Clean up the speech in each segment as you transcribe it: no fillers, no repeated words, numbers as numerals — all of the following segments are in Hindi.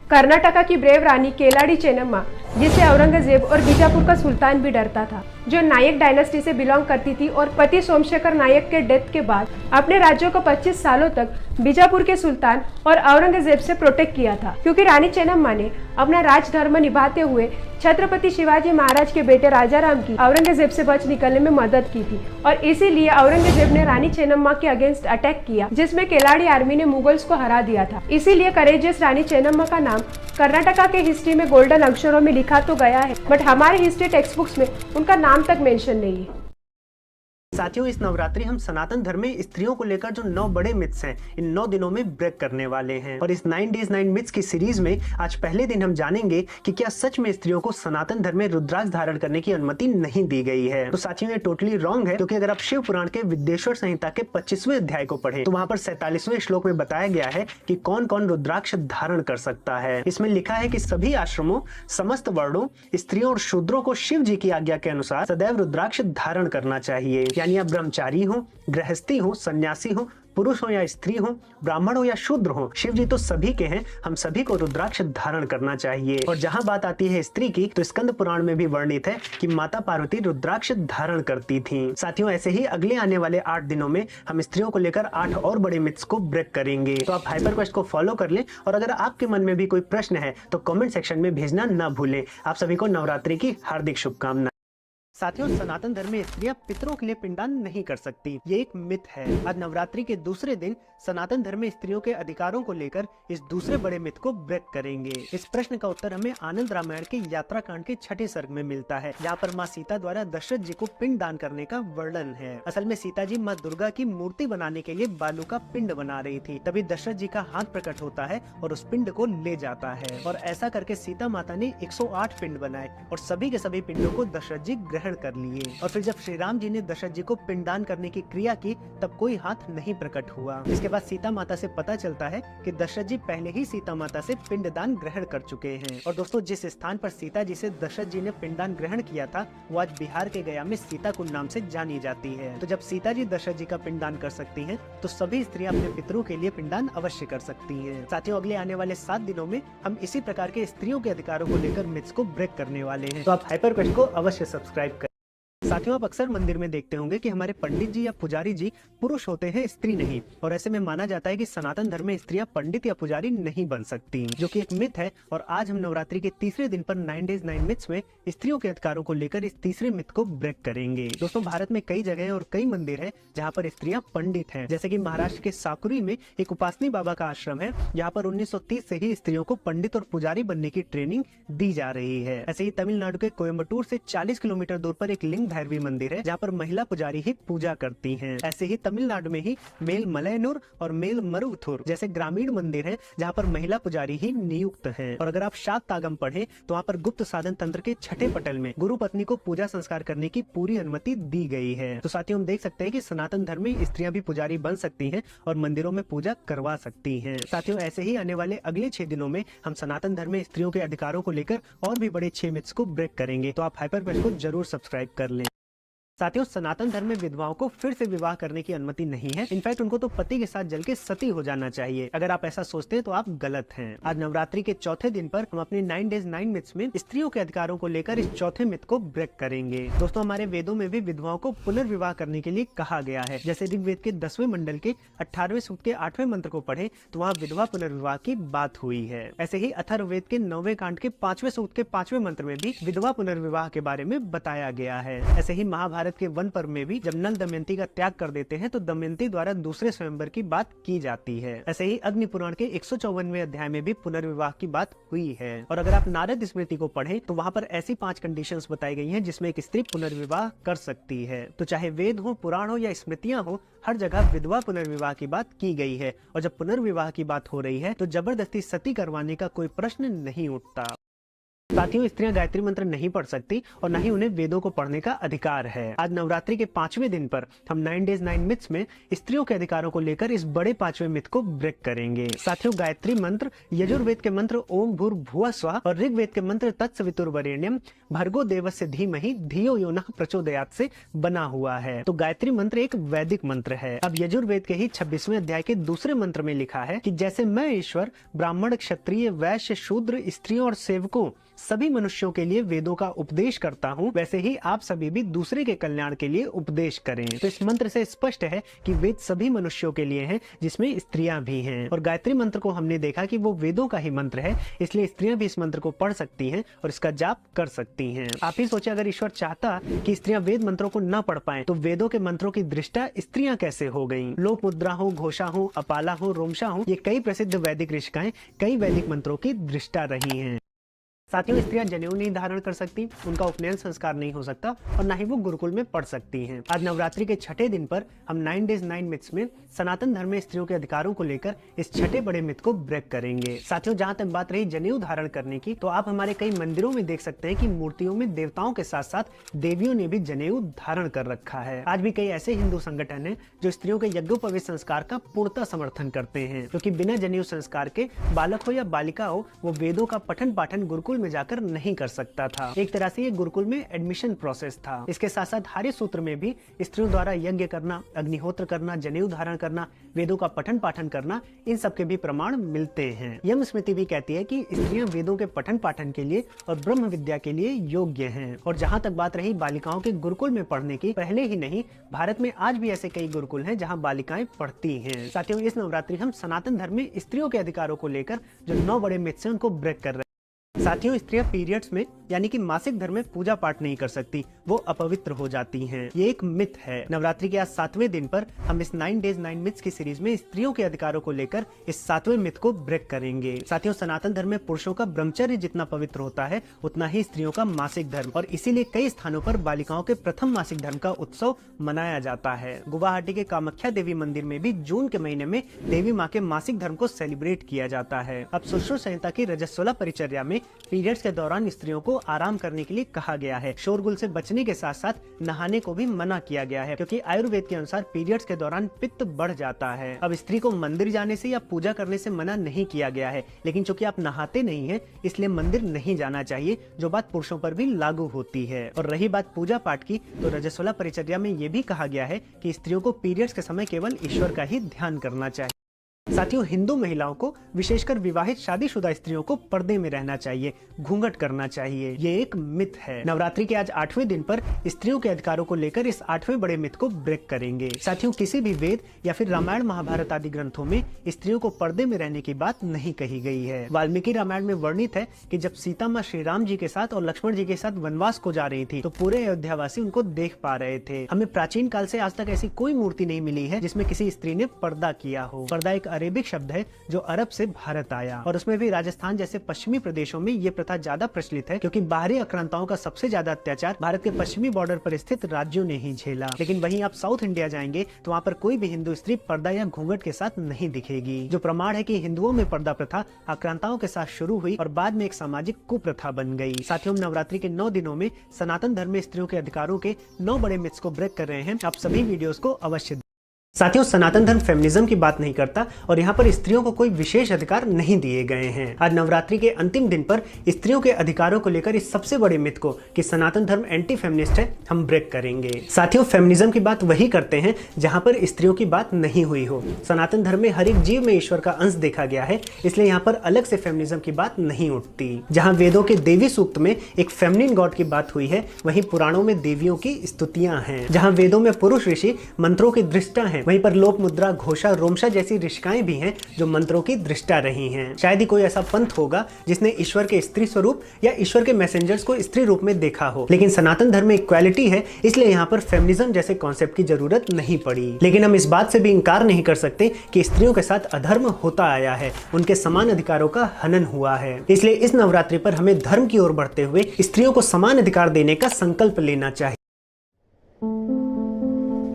कर्नाटका की ब्रेव रानी केलाड़ी चेन्नम्मा, जिसे औरंगजेब और बीजापुर का सुल्तान भी डरता था, जो नायक डायनेस्टी से बिलोंग करती थी और पति सोमशेखर नायक के डेथ के बाद अपने राज्यों को 25 सालों तक बीजापुर के सुल्तान और औरंगजेब से प्रोटेक्ट किया था, क्योंकि रानी चेन्नम्मा ने अपना राजधर्म निभाते हुए छत्रपति शिवाजी महाराज के बेटे राजाराम की औरंगजेब से बच निकलने में मदद की थी। और इसीलिए औरंगजेब ने रानी चेन्नम्मा के अगेंस्ट अटैक किया, जिसमें केलाड़ी आर्मी ने मुगल्स को हरा दिया था। इसीलिए करेजियस रानी चेन्नम्मा का नाम कर्नाटका के हिस्ट्री में गोल्डन अक्षरों में लिखा तो गया है, बट हमारे हिस्ट्री टेक्स्ट बुक्स में उनका नाम तक मेंशन नहीं है। साथियों, इस नवरात्रि हम सनातन धर्म में स्त्रियों को लेकर जो 9 बड़े मिथ्स हैं, इन 9 दिनों में ब्रेक करने वाले हैं। और इस 9 डेज 9 मिथ्स की सीरीज में आज पहले दिन हम जानेंगे कि क्या सच में स्त्रियों को सनातन धर्म में रुद्राक्ष धारण करने की अनुमति नहीं दी गई है। तो साथियों, ये टोटली रॉन्ग है, क्योंकि अगर आप शिव पुराण के विद्येश्वर संहिता के 25वें अध्याय को पढ़ें तो वहां पर 47वें श्लोक में बताया गया है कि कौन कौन रुद्राक्ष धारण कर सकता है। इसमें लिखा है कि सभी आश्रमों, समस्त वर्णों, स्त्रियों और शूद्रों को शिव जी की आज्ञा के अनुसार सदैव रुद्राक्ष धारण करना चाहिए। यानी आप ब्रह्मचारी हो, गृहस्थी हो, सन्यासी हो, पुरुष हो या स्त्री हो, ब्राह्मण हो या शूद्र हो, शिव जी तो सभी के हैं, हम सभी को रुद्राक्ष धारण करना चाहिए। और जहां बात आती है स्त्री की, तो स्कंद पुराण में भी वर्णित है कि माता पार्वती रुद्राक्ष धारण करती थी। साथियों, ऐसे ही अगले आने वाले 8 दिनों में हम स्त्रियों को लेकर 8 और बड़े मिथ्स को ब्रेक करेंगे। तो आप हाइपर क्वेस्ट को फॉलो कर लें, और अगर आपके मन में भी कोई प्रश्न है तो कमेंट सेक्शन में भेजना न भूलें। आप सभी को नवरात्रि की हार्दिक शुभकामनाएं। साथियों, सनातन धर्म में स्त्रियां पितरों के लिए पिंडदान नहीं कर सकती, ये एक मिथ है। आज नवरात्रि के दूसरे दिन सनातन धर्म में स्त्रियों के अधिकारों को लेकर इस दूसरे बड़े मिथ को ब्रेक करेंगे। इस प्रश्न का उत्तर हमें आनंद रामायण के यात्रा कांड के 6ठे सर्ग में मिलता है। यहाँ पर माँ सीता द्वारा दशरथ जी को पिंड दान करने का वर्णन है। असल में सीता जी माँ दुर्गा की मूर्ति बनाने के लिए बालू का पिंड बना रही थी। तभी दशरथ जी का हाथ प्रकट होता है और उस पिंड को ले जाता है, और ऐसा करके सीता माता ने 108 पिंड बनाए और सभी के सभी पिंडों को दशरथ जी ग्रहण कर लिए। और फिर जब श्री राम जी ने दशरथ जी को पिंडदान करने की क्रिया की, तब कोई हाथ नहीं प्रकट हुआ। इसके बाद सीता माता से पता चलता है कि दशरथ जी पहले ही सीता माता से पिंडदान ग्रहण कर चुके हैं। और दोस्तों, जिस स्थान पर सीता जी से दशरथ जी ने पिंडदान ग्रहण किया था, वो आज बिहार के गया में सीताकुंड नाम से जानी जाती है। तो जब सीता जी दशरथ जी का पिंडदान कर सकती हैं, तो सभी स्त्रियां अपने पितरों के लिए पिंडदान अवश्य कर सकती हैं। साथियों, अगले आने वाले 7 दिनों में हम इसी प्रकार के स्त्रियों के अधिकारों को लेकर मिथ्स को ब्रेक करने वाले हैं। तो आप हाइपर क्वेस्ट को अवश्य सब्सक्राइब करें। साथियों, आप अक्सर मंदिर में देखते होंगे कि हमारे पंडित जी या पुजारी जी पुरुष होते हैं, स्त्री नहीं। और ऐसे में माना जाता है कि सनातन धर्म में स्त्रियां पंडित या पुजारी नहीं बन सकती, जो कि एक मिथ है। और आज हम नवरात्रि के तीसरे दिन पर 9 डेज 9 मिथ्स में स्त्रियों के अधिकारों को लेकर इस तीसरे मिथ को ब्रेक करेंगे। दोस्तों, भारत में कई जगह और कई मंदिर है जहाँ पर स्त्रियां पंडित हैं। जैसे कि महाराष्ट्र के साकुरी में एक उपासनी बाबा का आश्रम है, जहाँ पर 1930 से ही स्त्रियों को पंडित और पुजारी बनने की ट्रेनिंग दी जा रही है। ऐसे ही तमिलनाडु के कोयम्बटूर से 40 किलोमीटर दूर पर एक लिंग भैरवी मंदिर है, जहाँ पर महिला पुजारी ही पूजा करती हैं। ऐसे ही तमिलनाडु में ही मेल मलयनूर और मेल मरुथुर जैसे ग्रामीण मंदिर हैं, जहाँ पर महिला पुजारी ही नियुक्त हैं। और अगर आप शाक्त आगम पढ़ें तो वहाँ पर गुप्त साधन तंत्र के 6ठे पटल में गुरु पत्नी को पूजा संस्कार करने की पूरी अनुमति दी गई है। तो साथियों, हम देख सकते हैं कि सनातन धर्म में स्त्रियां भी पुजारी बन सकती हैं और मंदिरों में पूजा करवा सकती हैं। साथियों, ऐसे ही आने वाले अगले 6 दिनों में हम सनातन धर्म में स्त्रियों के अधिकारों को लेकर और भी बड़े 6 मिथ्स को ब्रेक करेंगे। तो आप हाइपर क्वेस्ट को जरूर सब्सक्राइब कर लें। साथियों, सनातन धर्म में विधवाओं को फिर से विवाह करने की अनुमति नहीं है। इनफैक्ट उनको तो पति के साथ जल के सती हो जाना चाहिए। अगर आप ऐसा सोचते हैं तो आप गलत हैं। आज नवरात्रि के चौथे दिन पर हम अपने 9 डेज 9 मिथ्स में स्त्रियों के अधिकारों को लेकर इस चौथे मिथ को ब्रेक करेंगे। दोस्तों, हमारे वेदों में भी विधवाओं को पुनर्विवाह करने के लिए कहा गया है। जैसे ऋग्वेद के 10वें मंडल के 18वें सूक्त के 8वें मंत्र को पढ़े तो वहाँ विधवा पुनर्विवाह की बात हुई है। ऐसे ही अथर्ववेद के 9वें कांड के 5वें सूक्त के 5वें मंत्र में भी विधवा पुनर्विवाह के बारे में बताया गया है। ऐसे ही महाभारत के वन पर्व में भी जब नल दमयंती का त्याग कर देते हैं तो दमयंती द्वारा दूसरे स्वयंवर की बात की जाती है। ऐसे ही अग्नि पुराण के 154वें अध्याय में भी पुनर्विवाह की बात हुई है। और अगर आप नारद स्मृति को पढ़ें तो वहाँ पर ऐसी 5 कंडीशंस बताई गई हैं जिसमें एक स्त्री पुनर्विवाह कर सकती है। तो चाहे वेद हो, पुराण हो या स्मृतियां हो, हर जगह विधवा पुनर्विवाह की बात की गई है। और जब पुनर्विवाह की बात हो रही है तो जबरदस्ती सती करवाने का कोई प्रश्न नहीं उठता। साथियों, स्त्रियां गायत्री मंत्र नहीं पढ़ सकती और न ही उन्हें वेदों को पढ़ने का अधिकार है। आज नवरात्रि के 5वें दिन पर हम 9 डेज 9 मिथ्स में स्त्रियों के अधिकारों को लेकर इस बड़े 5वें मिथ को ब्रेक करेंगे। साथियों, गायत्री मंत्र यजुर्वेद के मंत्र ओम भूर्भुवः स्वः और ऋग्वेद के मंत्र तत्सवितुर्वरेण्यम भर्गो देवस्य धीमहि धियो यो नः प्रचोदयात् से बना हुआ है। तो गायत्री मंत्र एक वैदिक मंत्र है। अब यजुर्वेद के ही 26वें अध्याय के दूसरे मंत्र में लिखा है कि जैसे मैं ईश्वर ब्राह्मण, क्षत्रिय, वैश्य, शूद्र, स्त्रियों और सेवकों सभी मनुष्यों के लिए वेदों का उपदेश करता हूँ, वैसे ही आप सभी भी दूसरे के कल्याण के लिए उपदेश करें। तो इस मंत्र से स्पष्ट है कि वेद सभी मनुष्यों के लिए हैं, जिसमें स्त्रियां भी हैं। और गायत्री मंत्र को हमने देखा कि वो वेदों का ही मंत्र है, इसलिए स्त्रियां भी इस मंत्र को पढ़ सकती हैं और इसका जाप कर सकती हैं। आप ही सोचे, अगर ईश्वर चाहता कि स्त्रियां वेद मंत्रों को न पढ़ पाएं, तो वेदों के मंत्रों की दृष्टा स्त्रियां कैसे हो गईं? लोपमुद्रा हो, घोषा हो, अपाला हो, रोमशा हो, ये कई प्रसिद्ध वैदिक ऋषिकाएं कई वैदिक मंत्रों की दृष्टा रही हैं। साथियों, स्त्रियां जनेऊ नहीं धारण कर सकती, उनका उपनयन संस्कार नहीं हो सकता और न ही वो गुरुकुल में पढ़ सकती हैं। आज नवरात्रि के 6ठे दिन पर हम 9 डेज 9 मिथ्स में सनातन धर्म में स्त्रियों के अधिकारों को लेकर इस 6ठे बड़े मिथ को ब्रेक करेंगे। साथियों, जहां तक बात रही जनेऊ धारण करने की, तो आप हमारे कई मंदिरों में देख सकते हैं कि मूर्तियों में देवताओं के साथ साथ देवियों ने भी जनेऊ धारण कर रखा है। आज भी कई ऐसे हिंदू संगठन हैं जो स्त्रियों के यज्ञोपवीत संस्कार का पूर्णतः समर्थन करते हैं, क्योंकि बिना जनेऊ संस्कार के बालक हो या बालिका हो, वो वेदों का पठन पाठन गुरुकुल में जाकर नहीं कर सकता था। एक तरह से ये गुरुकुल में एडमिशन प्रोसेस था। इसके साथ साथ आर्य सूत्र में भी स्त्रियों द्वारा यज्ञ करना, अग्निहोत्र करना, जनेऊ धारण करना, वेदों का पठन पाठन करना, इन सब के भी प्रमाण मिलते हैं। यम स्मृति भी कहती है कि स्त्रियां वेदों के पठन पाठन के लिए और ब्रह्म विद्या के लिए योग्य हैं। और जहां तक बात रही बालिकाओं के गुरुकुल में पढ़ने की, पहले ही नहीं, भारत में आज भी ऐसे कई गुरुकुल हैं जहां बालिकाएं पढ़ती हैं। साथियों, इस नवरात्रि हम सनातन धर्म में स्त्रियों के अधिकारों को लेकर जो 9 बड़े मिथ्स हैं उनको ब्रेक कर रहे हैं। साथियों, स्त्रियां पीरियड्स में यानी कि मासिक धर्म में पूजा पाठ नहीं कर सकती, वो अपवित्र हो जाती हैं। ये एक मिथ है। नवरात्रि के आज 7वें दिन पर हम इस 9 डेज 9 मिथ्स की सीरीज में स्त्रियों के अधिकारों को लेकर इस 7वें मिथ को ब्रेक करेंगे। साथियों, सनातन धर्म में पुरुषों का ब्रह्मचर्य जितना पवित्र होता है, उतना ही स्त्रियों का मासिक धर्म, और इसीलिए कई स्थानों पर बालिकाओं के प्रथम मासिक धर्म का उत्सव मनाया जाता है। गुवाहाटी के कामाख्या देवी मंदिर में भी जून के महीने में देवी माँ के मासिक धर्म को सेलिब्रेट किया जाता है। अब सुश्रुत संहिता की रजस्वला परिचर्या में पीरियड्स के दौरान स्त्रियों को आराम करने के लिए कहा गया है। शोरगुल से बचने के साथ साथ नहाने को भी मना किया गया है, क्योंकि आयुर्वेद के अनुसार पीरियड्स के दौरान पित्त बढ़ जाता है। अब स्त्री को मंदिर जाने से या पूजा करने से मना नहीं किया गया है, लेकिन चूंकि आप नहाते नहीं हैं, इसलिए मंदिर नहीं जाना चाहिए, जो बात पुरुषों पर भी लागू होती है। और रही बात पूजा पाठ की, तो रजस्वला परिचर्या में ये भी कहा गया है कि स्त्रियों को पीरियड्स के समय केवल ईश्वर का ही ध्यान करना चाहिए। साथियों, हिंदू महिलाओं को, विशेषकर विवाहित शादीशुदा स्त्रियों को पर्दे में रहना चाहिए, घूंघट करना चाहिए। ये एक मिथ है। नवरात्रि के आज 8वें दिन पर स्त्रियों के अधिकारों को लेकर इस 8वें बड़े मिथ को ब्रेक करेंगे। साथियों, किसी भी वेद या फिर रामायण महाभारत आदि ग्रंथों में स्त्रियों को पर्दे में रहने की बात नहीं कही गई है। वाल्मीकि रामायण में वर्णित है कि जब सीता माँ श्री राम जी के साथ और लक्ष्मण जी के साथ वनवास को जा रही थी, तो पूरे अयोध्यावासी उनको देख पा रहे थे। हमें प्राचीन काल से आज तक ऐसी कोई मूर्ति नहीं मिली है जिसमें किसी स्त्री ने पर्दा किया हो। पर्दा एक अरेबिक शब्द है जो अरब से भारत आया, और उसमें भी राजस्थान जैसे पश्चिमी प्रदेशों में ये प्रथा ज्यादा प्रचलित है, क्योंकि बाहरी आक्रांताओं का सबसे ज्यादा अत्याचार भारत के पश्चिमी बॉर्डर पर स्थित राज्यों ने ही झेला। लेकिन वहीं आप साउथ इंडिया जाएंगे तो वहाँ पर कोई भी हिंदू स्त्री पर्दा या घूंघट के साथ नहीं दिखेगी, जो प्रमाण है कि हिंदुओं में पर्दा प्रथा आक्रांताओं के साथ शुरू हुई और बाद में एक सामाजिक कुप्रथा बन गई। साथियों, नवरात्रि के 9 दिनों में सनातन धर्म में स्त्रियों के अधिकारों के 9 बड़े मिथ्स को ब्रेक कर रहे हैं। आप सभी वीडियोस को अवश्य। साथियों, सनातन धर्म फेमिनिज्म की बात नहीं करता और यहाँ पर स्त्रियों को कोई विशेष अधिकार नहीं दिए गए हैं। आज नवरात्रि के अंतिम दिन पर स्त्रियों के अधिकारों को लेकर इस सबसे बड़े मिथ को कि सनातन धर्म एंटी फेमिनिस्ट है, हम ब्रेक करेंगे। साथियों, फेमिनिज्म की बात वही करते हैं जहाँ पर स्त्रियों की बात नहीं हुई हो। सनातन धर्म में हर एक जीव में ईश्वर का अंश देखा गया है, इसलिए यहाँ पर अलग से फेमिनिज्म की बात नहीं उठती। जहाँ वेदों के देवी सूक्त में एक फेमिनिन गॉड की बात हुई है, वहीं पुराणों में देवियों की स्तुतियां हैं। जहाँ वेदों में पुरुष ऋषि मंत्रों की दृष्टा हैं, वहीं पर लोक मुद्रा, घोषा, रोमशा जैसी ऋषिकाएं भी हैं जो मंत्रों की दृष्टा रही हैं। शायद ही कोई ऐसा पंथ होगा जिसने ईश्वर के स्त्री स्वरूप या ईश्वर के मैसेंजर्स को स्त्री रूप में देखा हो। लेकिन सनातन धर्म में इक्वालिटी है, इसलिए यहाँ पर फेमिनिज्म जैसे कॉन्सेप्ट की जरूरत नहीं पड़ी। लेकिन हम इस बात से भी इंकार नहीं कर सकते कि स्त्रियों के साथ अधर्म होता आया है, उनके समान अधिकारों का हनन हुआ है। इसलिए इस नवरात्रि पर हमें धर्म की ओर बढ़ते हुए स्त्रियों को समान अधिकार देने का संकल्प लेना चाहिए।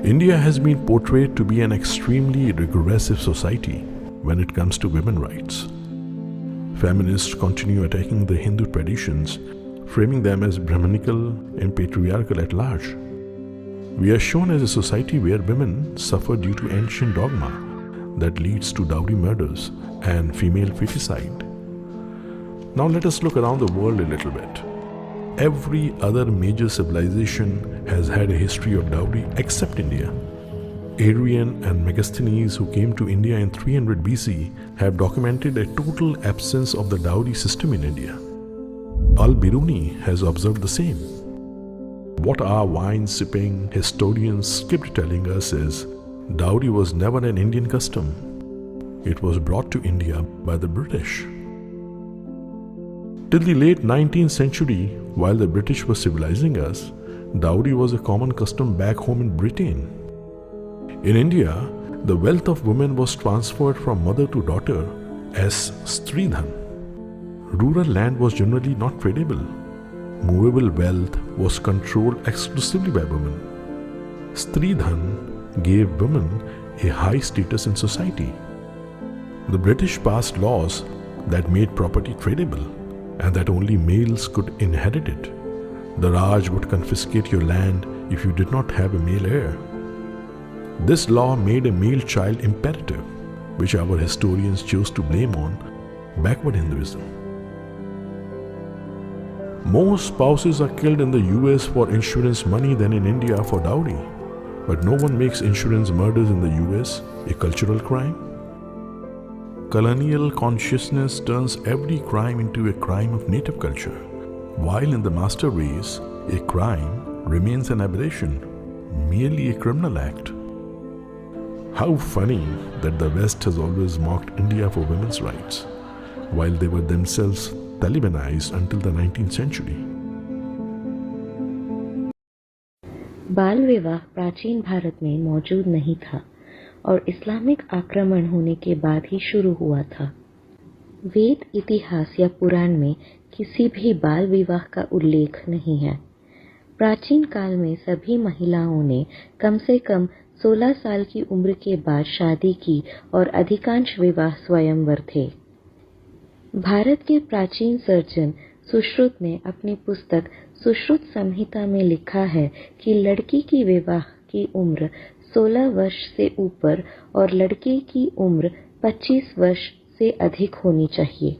India has been portrayed to be an extremely regressive society when it comes to women's rights. Feminists continue attacking the Hindu traditions, framing them as Brahmanical and patriarchal at large. We are shown as a society where women suffer due to ancient dogma that leads to dowry murders and female feticide. Now let us look around the world a little bit. Every other major civilization has had a history of dowry except India. Arrian and Megasthenes, who came to India in 300 BC, have documented a total absence of the dowry system in India. Al-Biruni has observed the same. What our wine-sipping historians skipped telling us is, dowry was never an Indian custom. It was brought to India by the British. Till the late 19th century, while the British were civilizing us, dowry was a common custom back home in Britain. In India, the wealth of women was transferred from mother to daughter as Stridhan. Rural land was generally not tradable. Movable wealth was controlled exclusively by women. Stridhan gave women a high status in society. The British passed laws that made property tradable and that only males could inherit it. The Raj would confiscate your land if you did not have a male heir. This law made a male child imperative, which our historians chose to blame on backward Hinduism. More spouses are killed in the US for insurance money than in India for dowry, but no one makes insurance murders in the US a cultural crime. Colonial consciousness turns every crime into a crime of native culture, while in the master race, a crime remains an aberration, merely a criminal act. How funny that the West has always mocked India for women's rights, while they were themselves Talibanized until the 19th century. बाल विवाह प्राचीन भारत में मौजूद नहीं था और इस्लामिक आक्रमण होने के बाद ही शुरू हुआ था। वेद, इतिहास या पुराण में किसी भी बाल विवाह का उल्लेख नहीं है। प्राचीन काल में सभी महिलाओं ने कम से कम 16 साल की उम्र के बाद शादी की और अधिकांश विवाह स्वयंवर थे। भारत के प्राचीन सर्जन सुश्रुत ने अपनी पुस्तक सुश्रुत संहिता में लिखा है कि लड़की की विवाह की उम्र 16 वर्ष से ऊपर और लड़के की उम्र 25 वर्ष से अधिक होनी चाहिए।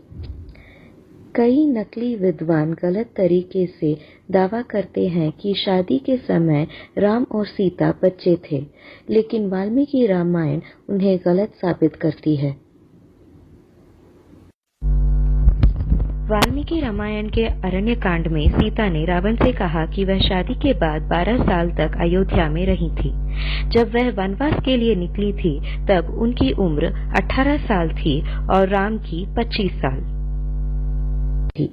कई नकली विद्वान गलत तरीके से दावा करते हैं कि शादी के समय राम और सीता बच्चे थे, लेकिन वाल्मीकि रामायण उन्हें गलत साबित करती है। वाल्मीकि रामायण के अरण्यकांड में सीता ने रावण से कहा कि वह शादी के बाद 12 साल तक अयोध्या में रही थी। जब वह वनवास के लिए निकली थी तब उनकी उम्र 18 साल थी और राम की 25 साल थी।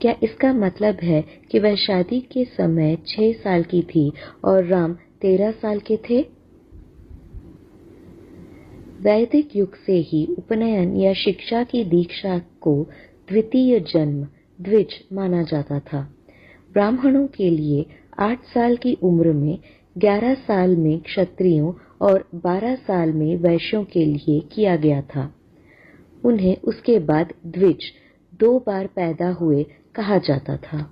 क्या इसका मतलब है कि वह शादी के समय 6 साल की थी और राम 13 साल के थे? वैदिक युग से ही उपनयन या शिक्षा की दीक्षा को द्वितीय जन्म द्विज माना जाता था। ब्राह्मणों के लिए 8 साल की उम्र में 11 साल में क्षत्रियों और 12 साल में वैश्यों के लिए किया गया था। उन्हें उसके बाद द्विज 2 बार पैदा हुए कहा जाता था।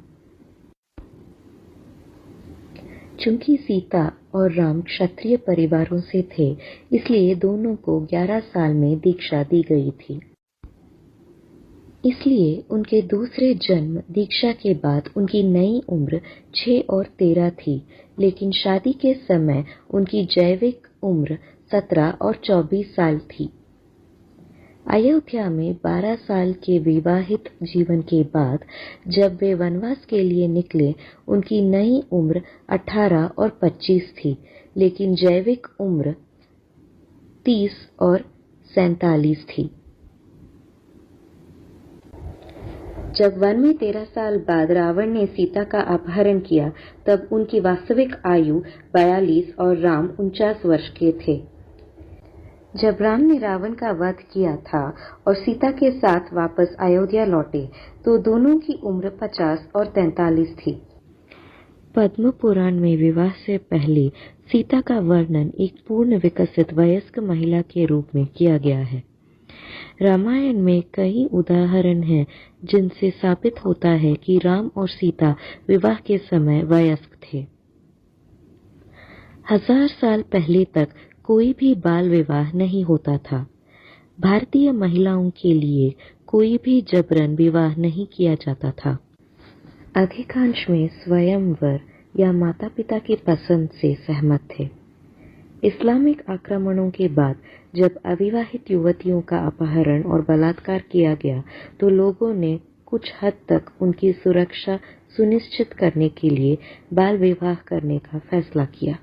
चूंकि सीता और राम क्षत्रिय परिवारों से थे, इसलिए दोनों को 11 साल में दीक्षा दी गई थी। इसलिए उनके दूसरे जन्म दीक्षा के बाद उनकी नई उम्र 6 और 13 थी, लेकिन शादी के समय उनकी जैविक उम्र 17 और 24 साल थी। अयोध्या में 12 साल के विवाहित जीवन के बाद जब वे वनवास के लिए निकले, उनकी नई उम्र 18 और 25 थी, लेकिन जैविक उम्र 30 और 47 थी। जब वन में 13 साल बाद रावण ने सीता का अपहरण किया, तब उनकी वास्तविक आयु 42 और राम 49 वर्ष के थे। जब राम ने रावण का वध किया था और सीता के साथ वापस अयोध्या लौटे, तो दोनों की उम्र 50 और 43 थी। पद्म पुराण में विवाह से पहले सीता का वर्णन एक पूर्ण विकसित वयस्क महिला के रूप में किया गया है। रामायण में कई उदाहरण हैं जिनसे साबित होता है कि राम और सीता विवाह के समय वयस्क थे। 1000 साल पहले तक कोई भी बाल विवाह नहीं होता था। भारतीय महिलाओं के लिए कोई भी जबरन विवाह नहीं किया जाता था। अधिकांश में स्वयंवर या माता पिता की पसंद से सहमत थे। इस्लामिक आक्रमणों के बाद जब अविवाहित युवतियों का अपहरण और बलात्कार किया गया तो लोगों ने कुछ हद तक उनकी सुरक्षा सुनिश्चित करने के लिए बाल विवाह करने का फैसला किया।